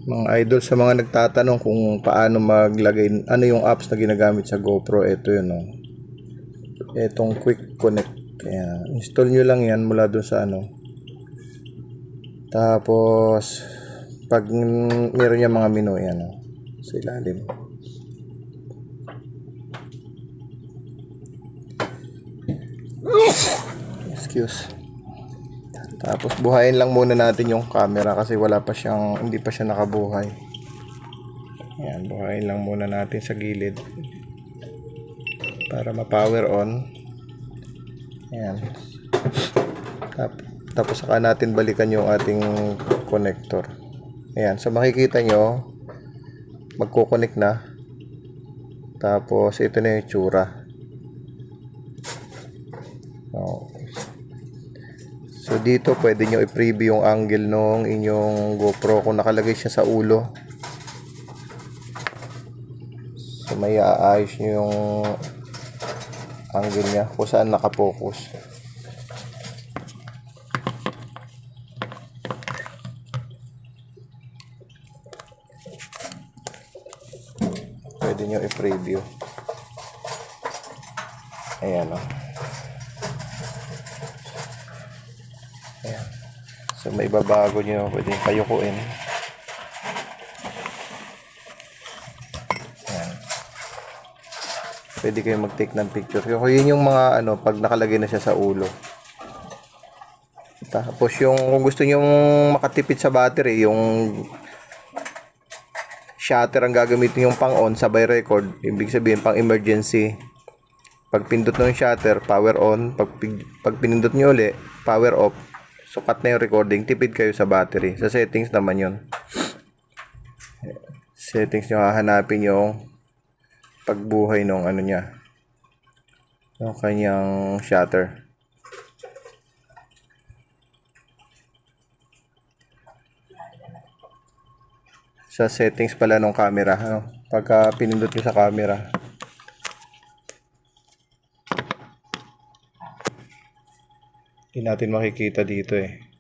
Mga idol, sa mga nagtatanong kung paano maglagay, ano yung apps na ginagamit sa GoPro, ito yun, no? Itong Quick Connect. Kaya install nyo lang yan mula dun sa ano. Tapos pag meron niya mga menu yan, no? Sa ilalim. Excuse. Tapos buhayin lang muna natin yung camera kasi wala pa siyang, hindi pa siya nakabuhay. Ayan, buhayin lang muna natin sa gilid para ma-power on. Ayan. Tapos saka natin balikan yung ating connector. Ayan, so makikita nyo magko-connect na. Tapos ito na yung tsura. So dito pwede nyo i-preview yung angle ng inyong GoPro kung nakalagay siya sa ulo. So may aayos nyo yung angle niya kung saan nakapokus. Pwede nyo i-preview. Ayan, o. Ayan. So may babago nyo, pwede payukuin. Ayan. Pwede kayo mag-take ng picture. So yun yung mga ano, pag nakalagay na siya sa ulo. Tapos yung kung gusto nyo makatipid sa battery, yung shutter ang gagamitin yung pang on, sabay record. Ibig sabihin pang emergency. Pag pindot nyo yung shutter, power on. Pag pinindot nyo ulit, power off. So cut na yung recording, tipid kayo sa battery. Sa settings naman yun. Settings nyo, hahanapin yung pagbuhay ng ano niya, yung kanyang shutter. Sa settings pala ng camera, ano? Pagka pinindot nyo sa camera, hindi natin makikita dito eh.